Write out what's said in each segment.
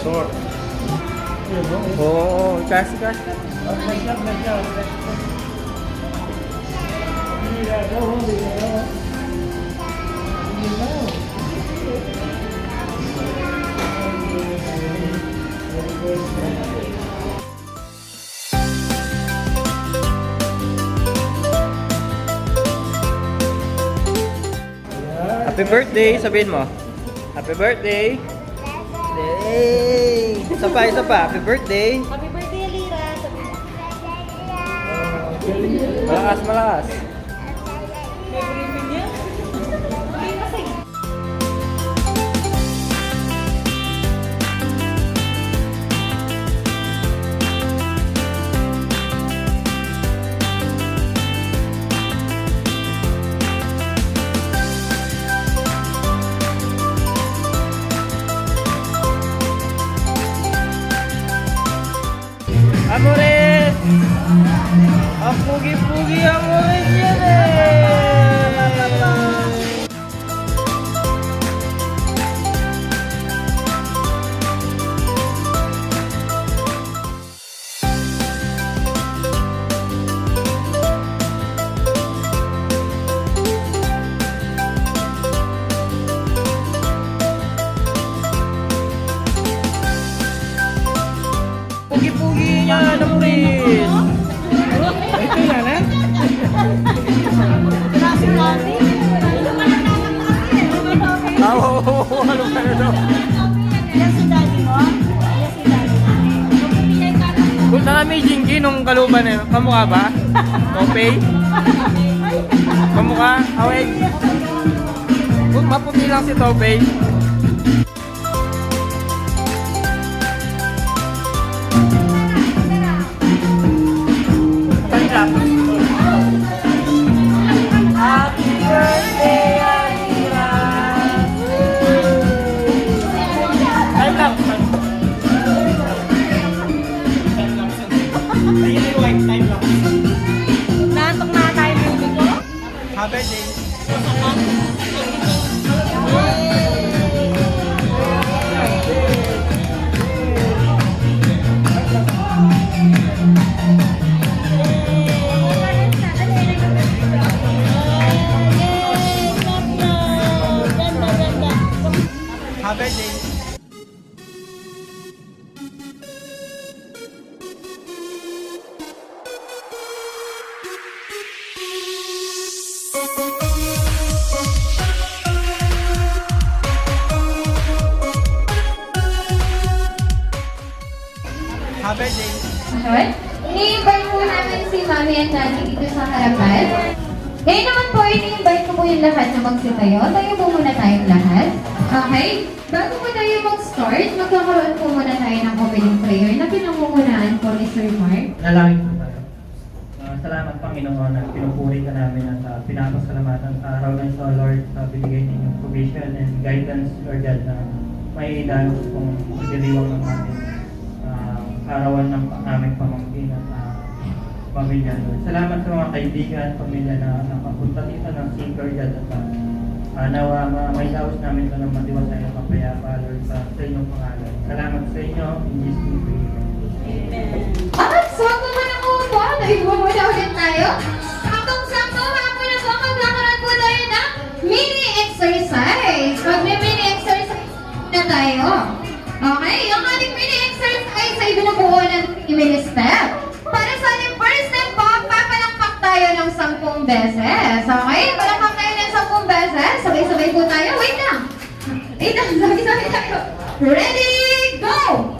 Short. Oo, kasi. Happy birthday, sabihin mo. Happy birthday. Yay! Isa pa. Happy birthday. Happy birthday, Alira! Sabi mo. Malakas. May briefing niya? Okay, masay. Amores! Ang pugi-pugi Amores yan eh! Pugi-pugi niya, Amores! Ito yan eh? Klaseng natin. Oo, ano ka na daw? Yan si daddy mo? Yan si daddy mo. Pumipiyay ka na. Punta kami, Jinky, nung kaluban eh. Kamukha ba? Topay? Kamukha? Aweg? Maputi lang si Topay. Happy birthday, Alira! Time lang. Naantok na tayo ng ko. Happy birthday. Happy birthday. Happy birthday. Okay? Ini-invite po namin si Mami and Daddy dito sa harapan. Ngayon naman po, ini-invite ko po yung lahat na magsitayo. Tayo po muna tayong lahat. Okay? Bago po tayo mag-start, magkakaroon po muna tayo ng opening prayer na pinangungunaan po ni Sir Mark. Nalangin po tayo. Salamat Panginoon at pinupuri ka namin at pinapasalamatan sa araw na ito, Lord, sa binigay ninyong provision and guidance, Lord God, na may dalos kong pagdiriwang ng ating arawan ng aming pamangkin at pamilya, Lord. Salamat sa mga kaibigan, pamilya na nakapunta dito ng Sinker God at nawa may daos namin ito ng matiwasay na kapayapa, Lord, sa inyong pangalan. Salamat sa inyo, in Jesus' name. At swak naman ang upo. Naiwan muna ulit tayo. Saktong-sakto, hapon na po, magkakaroon po tayo ng mini exercise. Pag may mini exercise na tayo. Okay, yung ating mini exercise ay binubuo ng 3 step. Para sa ating first step po, papalakpak tayo ng 10 beses. Okay, palakpak tayo ng 10 beses. Sabay-sabay po tayo. Wait lang. Sabay-sabay tayo. Ready, go!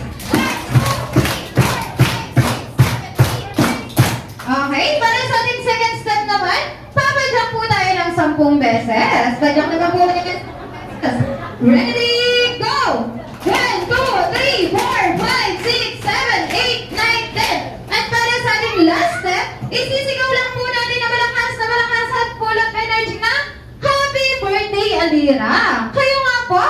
Okay, para sa ating second step naman, papadyak po tayo ng 10 beses. Padyak naman po tayo ng 10 beses. Ready, go! 1, 2, 3, 4, 5, 6, 7, 8, 9, 10. At para sa ating last step, isisigaw lang po natin na malakas at full of energy na Happy Birthday, Alira! Kayo nga po!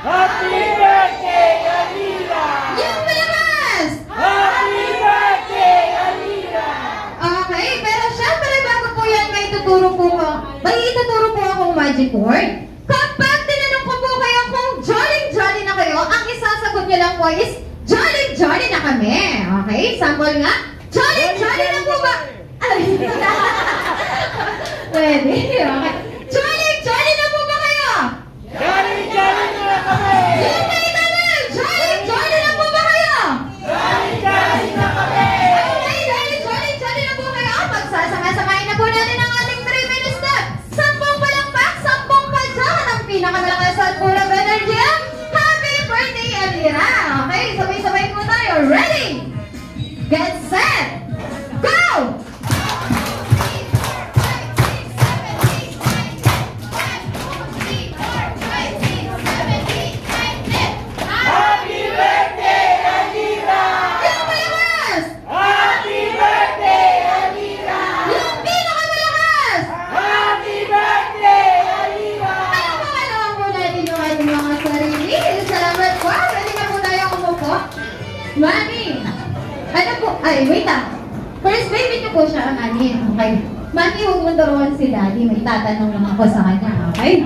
Happy birthday, Alira! Yung malakas! Happy birthday, Alira! Okay, pero syempre bago po yan, may ituturo po akong magic word. Kapag tinanong ko po kayo kung jolly na kayo kayo, ang isasagot nyo lang po is, Jolly Jolly na kami. Okay? Sample nga. Jolly Jolly na po ba? Ay. Pwede. Okay. Jolly Jolly na po ba kayo? Jolly, jolly na kami! Yung may tanong, Jolly Jolly na po ba kayo? Jolly, jolly na kami! Okay, Jolly Jolly na po kayo. Pagsasama-samahin na po natin ang ating 3 minutes na. 10 palakpak, 10 padyan. Ang pinakamalakas at full of energy. Happy birthday, Alira! Okay, sabay-sabay po tayo. Ready? Get set! Go! Happy birthday, Alira! Yung malakas! Happy birthday, Alira! Yung pinakamalakas! Happy birthday, Alira! Ano po kailangan po natin yung ating mga sarili? Salamat po. Pwede na po tayo umupo. Mami! Ano po? Ay, wait ah. First baby niyo po siya ang anin. Okay. Mami, huwag mo turuan si Daddy. May tatanong lang ako sa kanya. Okay?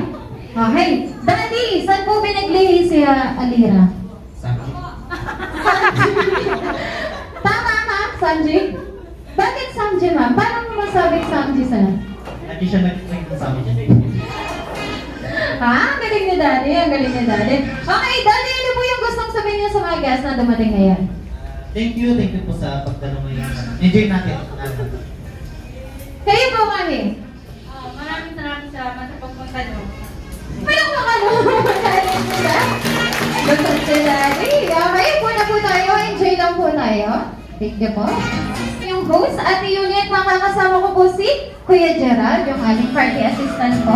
Okay. Daddy, saan po binaglihi si Alira? Sabi, Tama ka, Sanji? Bakit Sanji, ma'am? Paano mo masabing Sanji sa'yo? hindi siya nag-train sa amin. Ha? Ang galing ni Daddy. Ang galing ni Daddy. Okay, Daddy, ano po yung gustong sabihin niyo sa mga guests na dumating ngayon? Thank you po sa pagtanong ngayon. Enjoy natin. Kayo po, Mami. Maraming salamat sa pagpunta nyo. Walang makalunod. Gusto si Daddy. Okay, po na po tayo. Enjoy lang po tayo. Thank you po. Yung host, Ate Juliet, makakasama ko po si Kuya Gerald, yung aming party assistant po.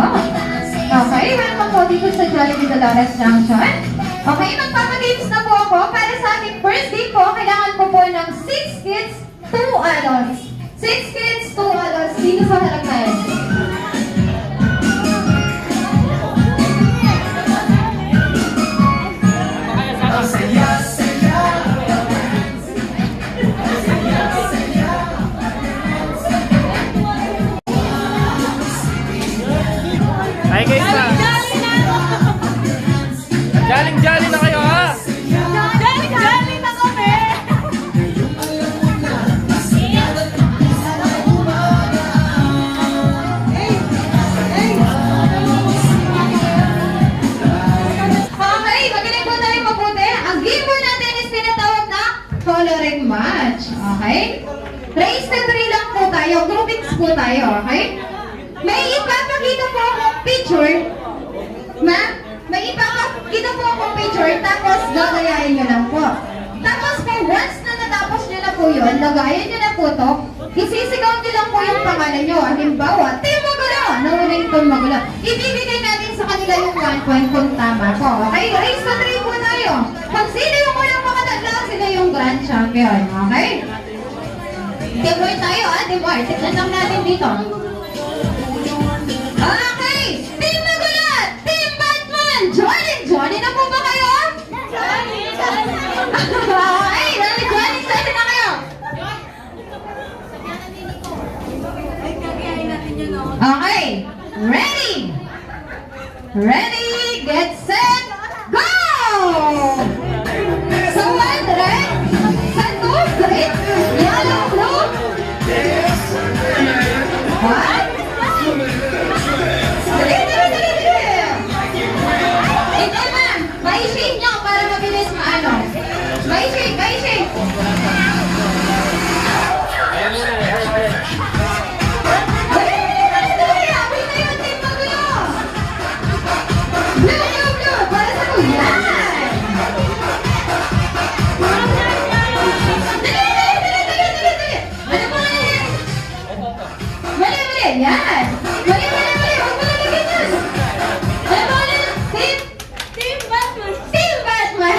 Okay, welcome po dito sa Jollibee Dolores Junction. Okay, magpapagames na po ako. Para sa ating first day po, kailangan ko po ng 6 kids, 2 adults. 6 kids, 2 adults. Dito sa harapan. Hi guys pa! Jaling-jali na kayo ha! Jolly na kami! Okay, magaling po tayo mabuti. Ang game po natin is tinatawag na coloring match. Okay? Race to 3 lang po tayo. Groupings po tayo. Okay? May ipapakita po akong picture. Ma'am, may ipapakita po akong picture tapos gagayahin nyo lang po. Tapos po, once na natapos nyo na po yun, lagayan nyo na po to, isisigaw nyo lang po yung pangalan nyo. Halimbawa, Team Magulo! Nauling Team Magulo. Ibibigay natin sa kanila yung 1 point kung tama po. Okay? Race to 3 po tayo. Pag sino yung unang makatagla, sila yung grand champion. Okay? Teamwork tayo ah, teamwork. Tignan lang natin dito. Okay! Team Magulat! Team Batman! Johnny na po ba kayo? Jolly! Okay! Johnny, excited na kayo? Ay, kagayahin natin yun, no? Okay! Ready! Ready, get set, go! So, 1 red, sa 2 green, yellow, blue. What? Dali, dali, dali, dali. Ito ma'am, may shake nyo para mabilis maano. May shake, may shake. Dali, dali, dali, dali. Amoy na yung team magulo. Blue, blue, blue. Para sa kuya. Dali, dali, dali, dali, dali, dali. Ano po na yan? Mali, mali. Yan. Mali, mali, mali. Huwag mo lalagyan yan. Ano po na? Team? Team Batman! Team Batman.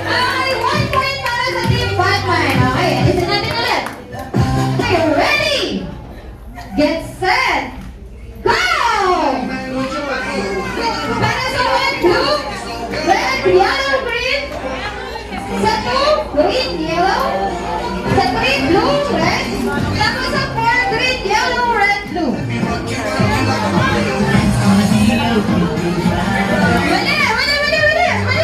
Okay, 1 point para sa Team Batman. Okay, alisin natin ulit. Okay, ready? Get set. Go! Para sa 1, blue, red, yellow, green. Sa 2, green, yellow. Sa 3, blue, red. Tapos sa 4, green, yellow, red, blue. Mali, mali, mali, mali. Mali, mali, mali.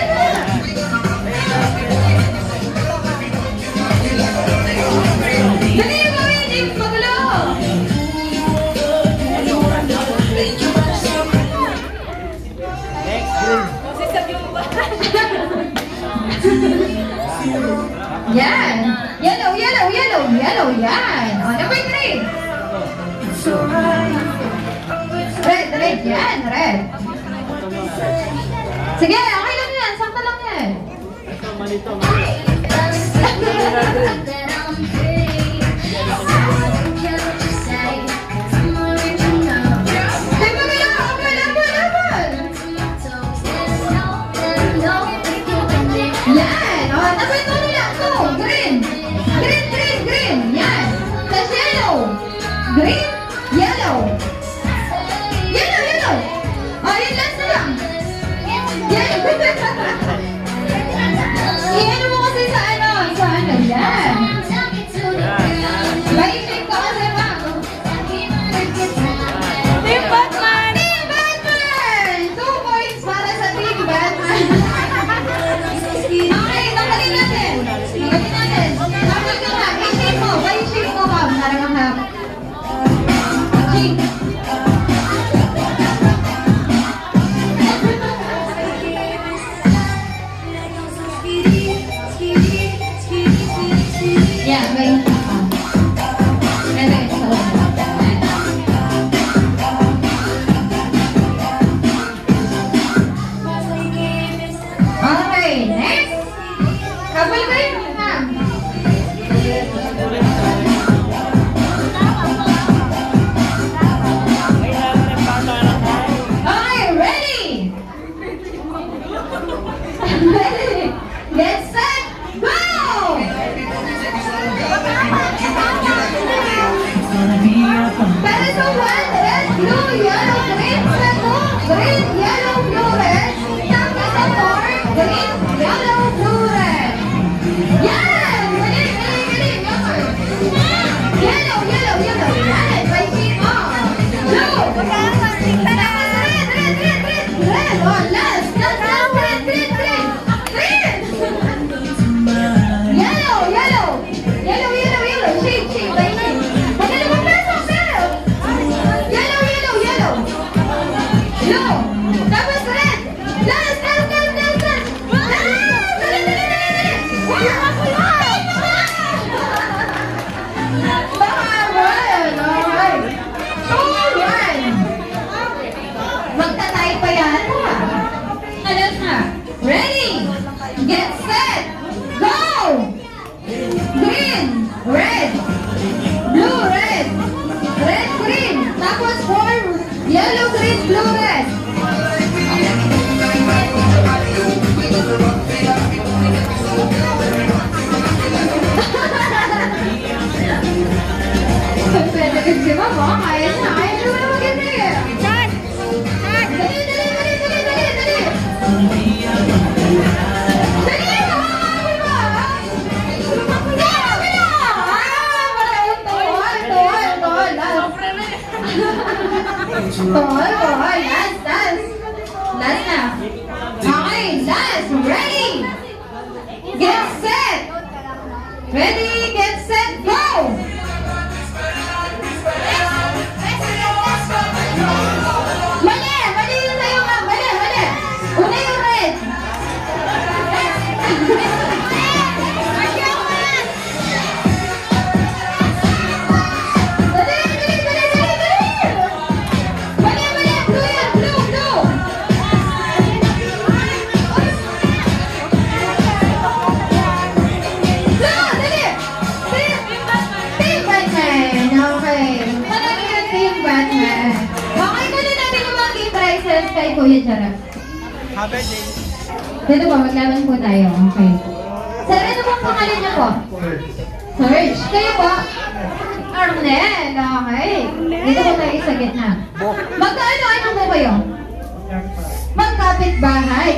Red, yan, red. Sige, okay lang yan, sakta lang yan. Yan! O, tapos ito nila. Ito, green. Green. Yan. Tapos yellow. Green, yellow. Yellow. O, yun last na lang. Yellow. I-ano mo kasi sa ano. Yan. Maisip ko kasi, ma'am. Team Batman! Team Batman! 2 points para sa Team Batman. Okay, tanggalin natin. Tanggal ka na. I-shape mo. I-shape mo, ma'am. Para mahap. Shape. Yeah, may okay, next. Habol kayo, ma'am. Okay, ready? Ready? Get set, go! Para sa 1, red, blue, yellow, green, sa 2, green, yellow, blue, red. Tapos sa 4, green, yellow, blue, red. Yan! Galing! Yellow. Yan! May team mo. Blue! Tapos red. Red! Oh, last! Green! Yellow! Shade! Magaling mo peso, pero! Yellow! Blue! Tapos red! Last! Magtatay pa yan. Ano na? Ready? Get set! Go! Green! Red! Blue! Red! Red! Green! Tapos 4 yellow, green, blue, red. Pwede rin si Mama. Kaya na mag-ganda eh. Dali! Last na. Okay, last. Ready? Get set. Go! Mali yun sa'yo, ma'am. Mali. Una yung red. Kay Kuya Jara. Dito po, maglaban po tayo. Okay. Sir, ano pong pangalan niyo po? Search. Kayo po? Arnel. Okay. Dito po tayo sa gitna. Magkaano-ano po kayo? Magkapit bahay.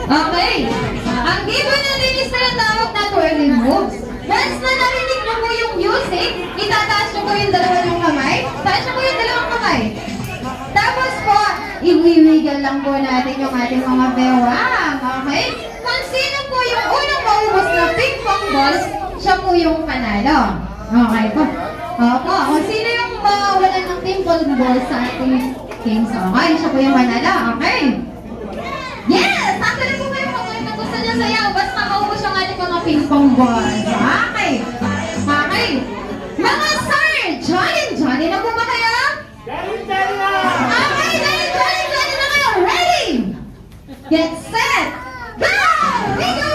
Okay. Ang given natin is tinatawag na twirling moves. Once na narinig mo po yung music, itataas nyo po yung dalawang kamay. Taas nyo po yung dalawang kamay. Tapos po, iwiwigil lang po natin yung ating mga bewang. Okay? Kung sino po yung unang maubos na ping pong balls, siya po yung panalo. Okay po. Opo, kung sino yung mawalan ng ping pong balls sa ating kings. Okay, siya po yung panalo. Okay? Yes! sakto na po kayo kung may gusto niya sayaw. Basta maubos yung ating mga ping-pong balls. Okay. Okay. Mga sir, Johnny na po ba kayo? Jolly na! Okay, Johnny na kayo. Ready? Get set! Go! Wiggle!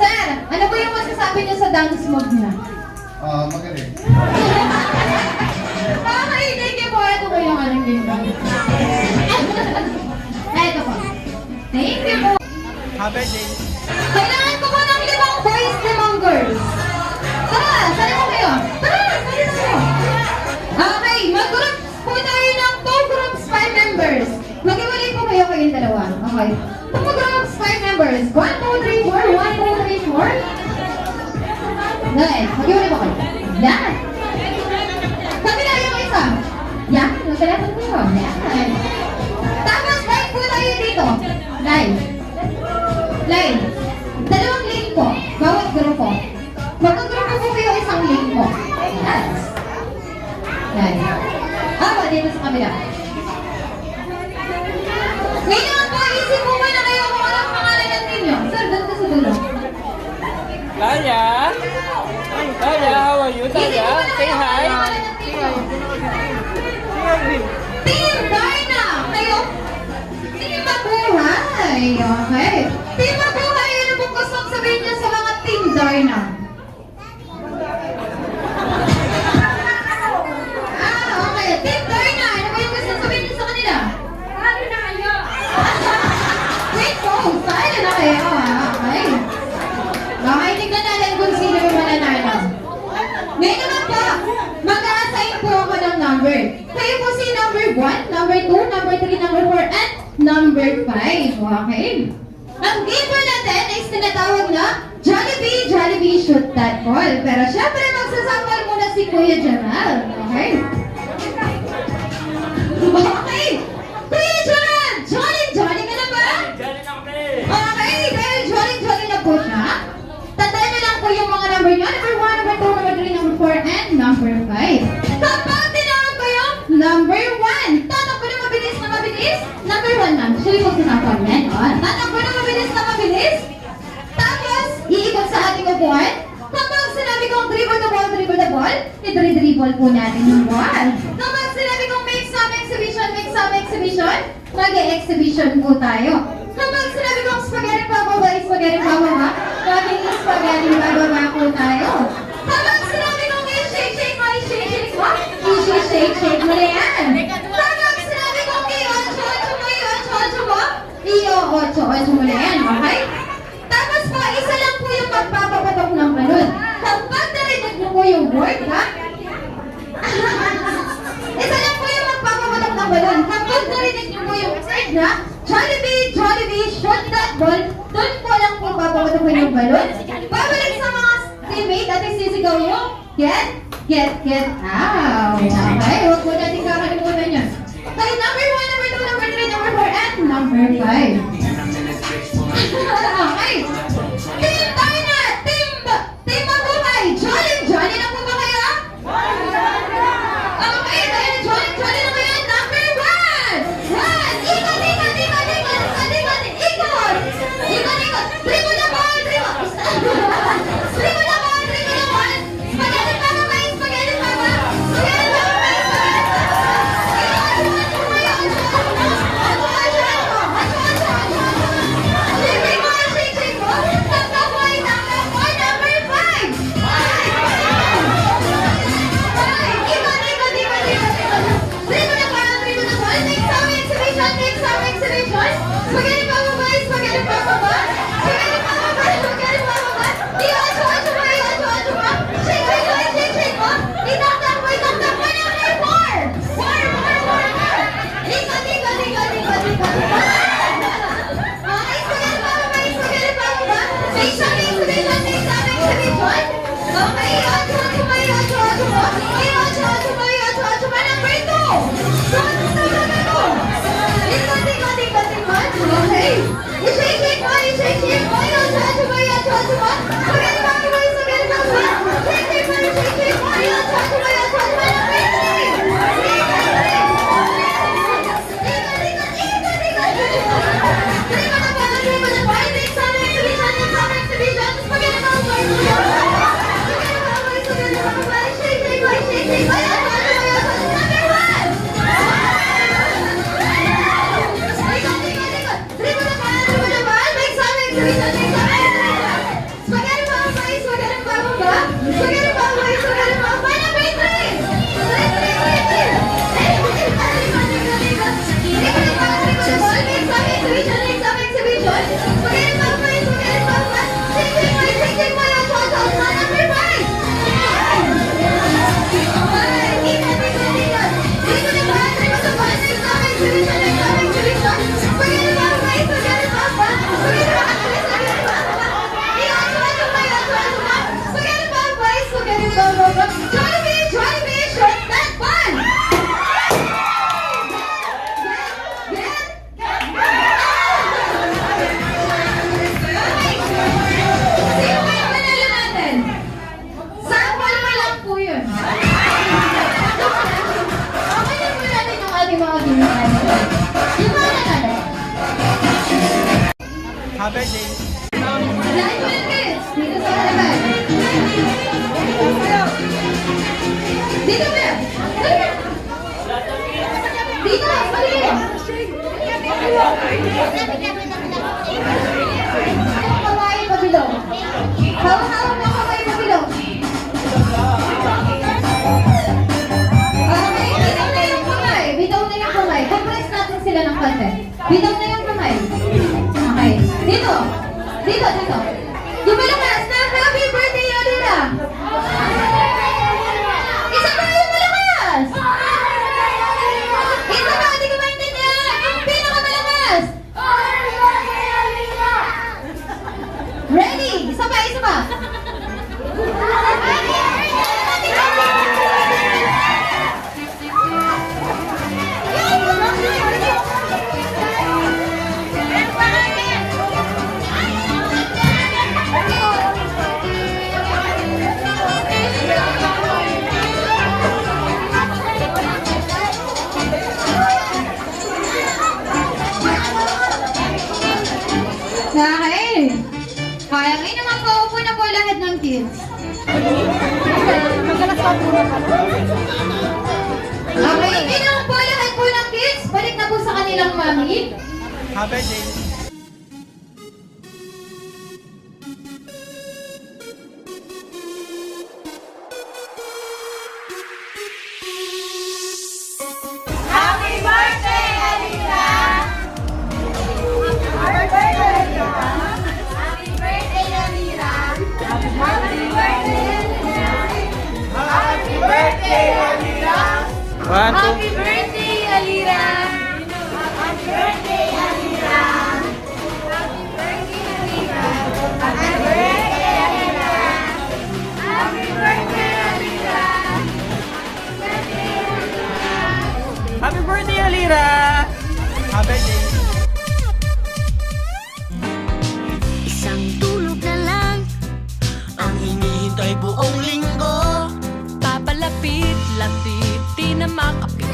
Sir, ano po yung masasabi niyo sa dance move niya? Magaling. Okay, thank you po. Ito po yung aling dito. Ito po. Thank you po. Kailangan ko po ng 5 boys, 5 girls. Tara, sali po kayo. Tara, sali po kayo. Okay, mag-group po tayo ng 2 groups, 5 members. Mag-iwalay po kayo kayong dalawa. Okay. 2 groups, 5 members. 1, 2, 3, 4. 1, 2, 3, 4. Guys, mag-iwalay po kayo. Yan. Kabila yung isa. Yan, yung telephone ko yun. Yan. Tapos, live po tayo dito. Live. Live. 2 lane po. Bawat grupo. Magkagrupo po kayo isang lane po. Yes. Live. Dito sa kabila. Ngayon po, isip po muna kayo kung anong pangalan ng ninyo. Sir, doon ka sa dulo. Tanya? Tanya, how are you? Isip po Tanya, muna say kayo kung hi. anong pangalan ng ninyo. Team Darna! Kayo? Team Mabuhay! Okay. Team Mabuhay, ano pong gustong sabihin niyo sa mga Team Darna? Okay. Team Darna, ano ba yung gustong sabihin niyo sa kanila? Ano na kayo? Wait po, saan na kayo? Okay. Okay, tignan natin kung sino yung mananalo. Ngayon naman po, mag-a-assign po ako ng number. Kayo po si number 1, number 2, number 3, number 4, and number 5. Okay? Ang game po natin is tinatawag na Jollibee Shoot That Ball. Pero syempre, magsasample muna si Kuya Jamal. Okay? Okay! Kuya Jamal! Jolly ka na ba? Jolly na kami. Okay, dahil jolly na po siya. Tandaan niyo lang po yung mga number niyo. Number 1, number 2, number 3, number 4, and number 5. Kapag tinawag ko yung number 1, tatakbo na mabilis. Number 1, ma'am. Actually, magsinapag yan. Tatakbo na mabilis. Tapos, iikot sa ating upuan. Kapag sinabi kong dribble the ball, i-dribble po natin yung ball. Kapag sinabi kong make some exhibition, mag-e-exhibition po tayo. Kapag sinabi kong spaghetti bababa, maging spaghetti bababa po tayo. Kapag sinabi kong i-shake mo na yan. Kapag sinabi kong i-8 mo na yan, okay? Tapos po, isa lang po yung magpapapatok ng balon. Kapag narinig mo po yung word, ha? Isa lang po yung magpapapatok ng balon. Kapag narinig niyo po yung word na Jollibee, shoot that ball, doon po lang po papapatok yung balon. Babalik sa mga teammate at isisigaw nyo, get out. Okay, huwag po natin kakalimutan yan. Kaya number 1, number 2, number 3, number 4, and number 5. Okay. Team Darna! Team Mabuhay! Jolly na po ba kayo? Okay, dahil Jolly na kayo. Number 1! Ikot! Dribble the ball! Spaghetti baba! I-shake mo, i-shake mo. Ayaw, chacho mo, ayaw, chacho mo. Spaghetti Bobby Boys, spaghetti Bobby Boys. Shake mo, i-shake mo. Ayaw, chacho mo, ayaw, chacho mo. Jollibee, short that fun! Sino kayo manalo natin? Sample pa lang po yun. Okay na po natin yung ating mga ginagawa. Yung mga nanalo. Happy birthday. Live with kids. Dito sa harapan. Dito ba? Dito, balik. Kamay pabilog. Hawak-hawak mo kamay pabilog. Okay, bitaw na yung kamay. Bitaw na yung kamay. Compress natin sila ng konti. Bitaw na yung kamay. Okay. Dito. Dito, dito. Yung malakas na happy birthday, Alina. Isa pa yung malakas. Isa pa, hindi ko maintindihan. Yung pinakamalakas. Ready? Isa pa, isa pa. Okay. Kaya ngayon naman paupo na po lahat ng kids. Okay, ngayon naman po lahat po ng kids. Balik na po sa kanilang mami. Happy birthday. Happy birthday, Alina! Happy birthday, Alina! Happy birthday, Alina! Happy birthday, Alina! Happy birthday, Alina! One, two. Happy birthday, Alina! Happy birthday, Alina! Happy birthday, Alina! Happy birthday, Alina! Happy birthday, Alina! Happy birthday, Alira! Happy birthday. Isang tulog na lang ang hinihintay buong linggo. Papalapit-lapit, di na makapit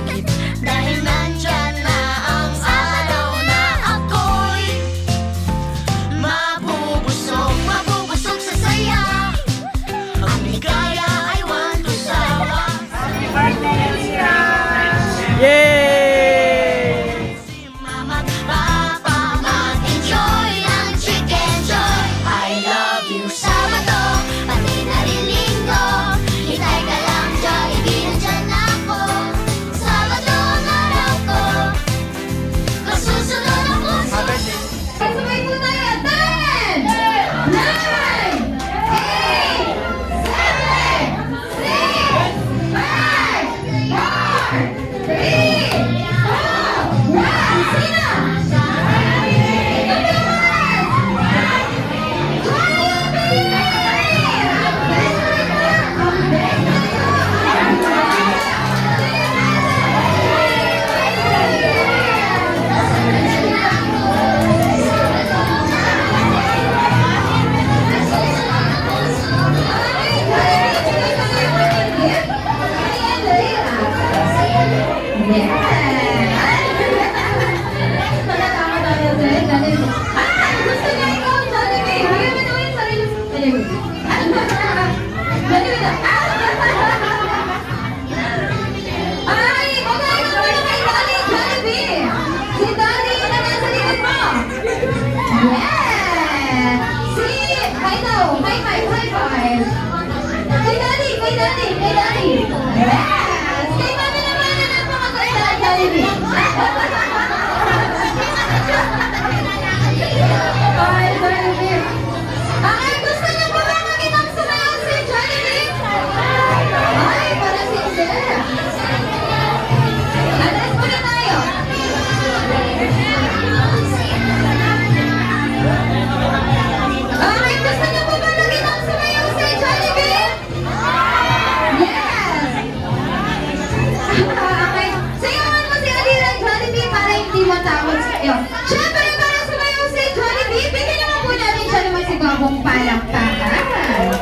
palakpakan.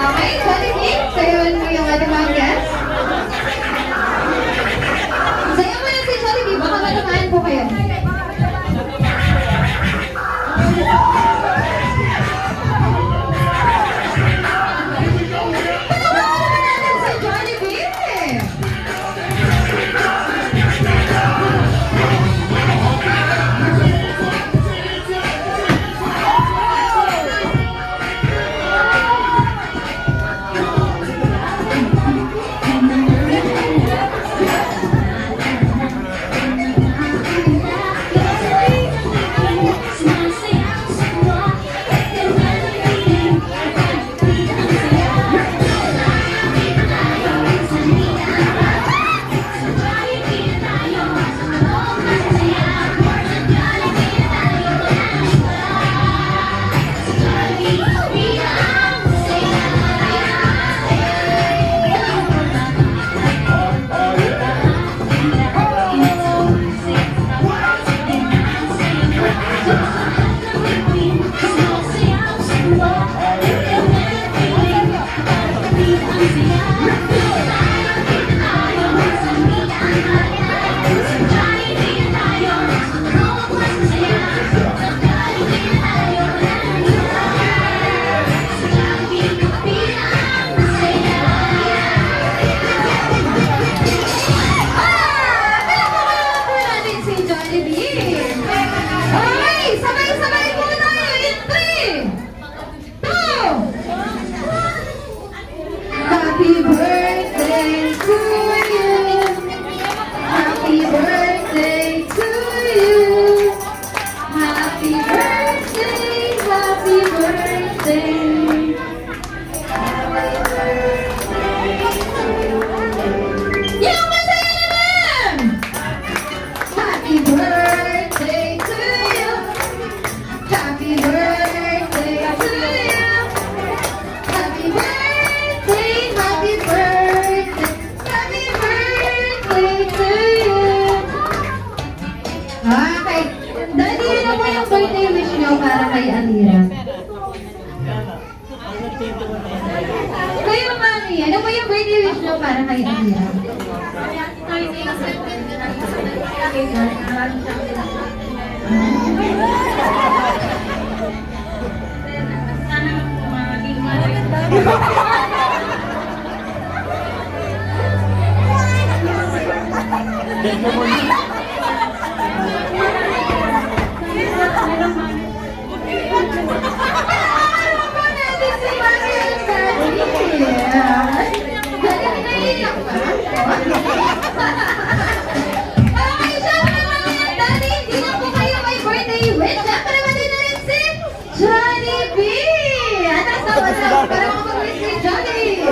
Okay, Jollibee, sayawan mo yung ating mga guests. Sayaw mo na si Jollibee, baka matamaan po kayo. Patawaran natin si Jollibee. Happy birthday to you. Happy birthday to you. Happy birthday, happy birthday. Yung masaya naman! Happy birthday to you. Happy birthday to you. Happy birthday, happy birthday, happy birthday to you. Okay. Daddy, ano po yung birthday wish nyo para kay Alira? Kayo, Mami, ano po yung birthday wish nyo para kay Alira? Ano po natin si Mami at Daddy? Daddy, naiiyak ba? Okay, syempre Mami at Daddy, hindi na po kayo may birthday wish. Syempre, mali na rin si Jollibee! Atas na wala para makapag-wish si Jollibee!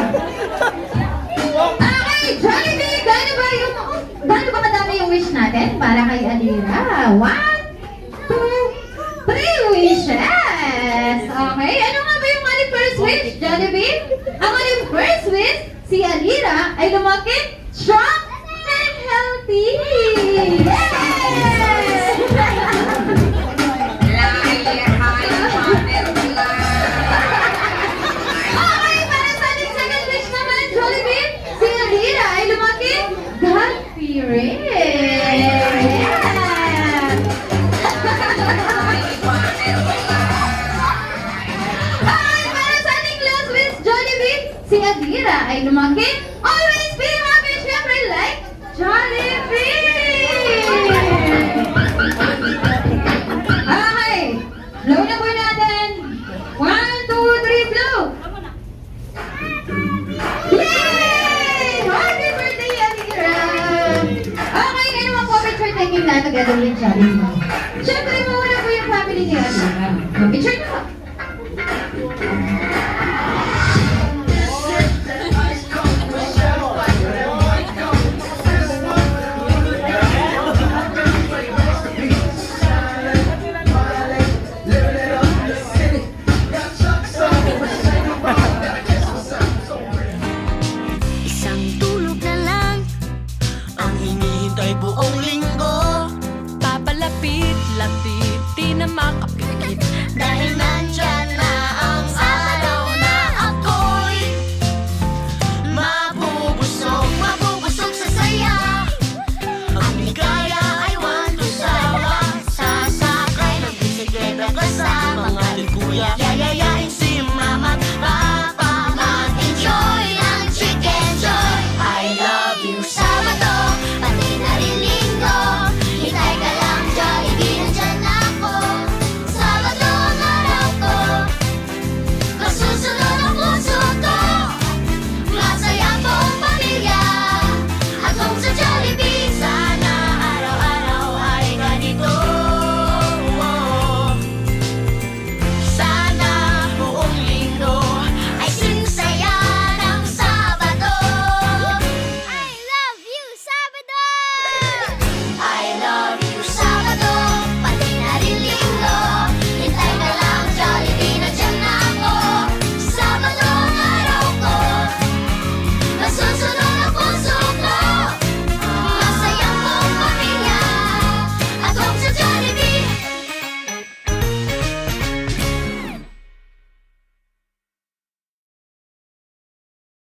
Okay, Jollibee, gaano ba kadami yung wish natin para kay Alira? 1, 2, 3 wishes! Okay, ano nga ba yung ating first wish, Jollibee? Ang ating first wish, si Alira ay lumaki strong and healthy! Okay, para sa ating second wish naman, Jollibee, si Alira ay lumaki happy rin! Okay, para sa ating last wish, Jollibee, si Alira ay lumaki always be happy, syempre like Jollibee! Okay, blow na po natin. 1, 2, 3, blow! Yay! Happy birthday, Alira! Okay, ngayon mga po picture taking na together with Jollibee. Syempre, muna po yung family ni Alira. Picture na po. Isang tulog na lang Ang hinihintay buong linggo. Papalapit-lapit, di na makapagod.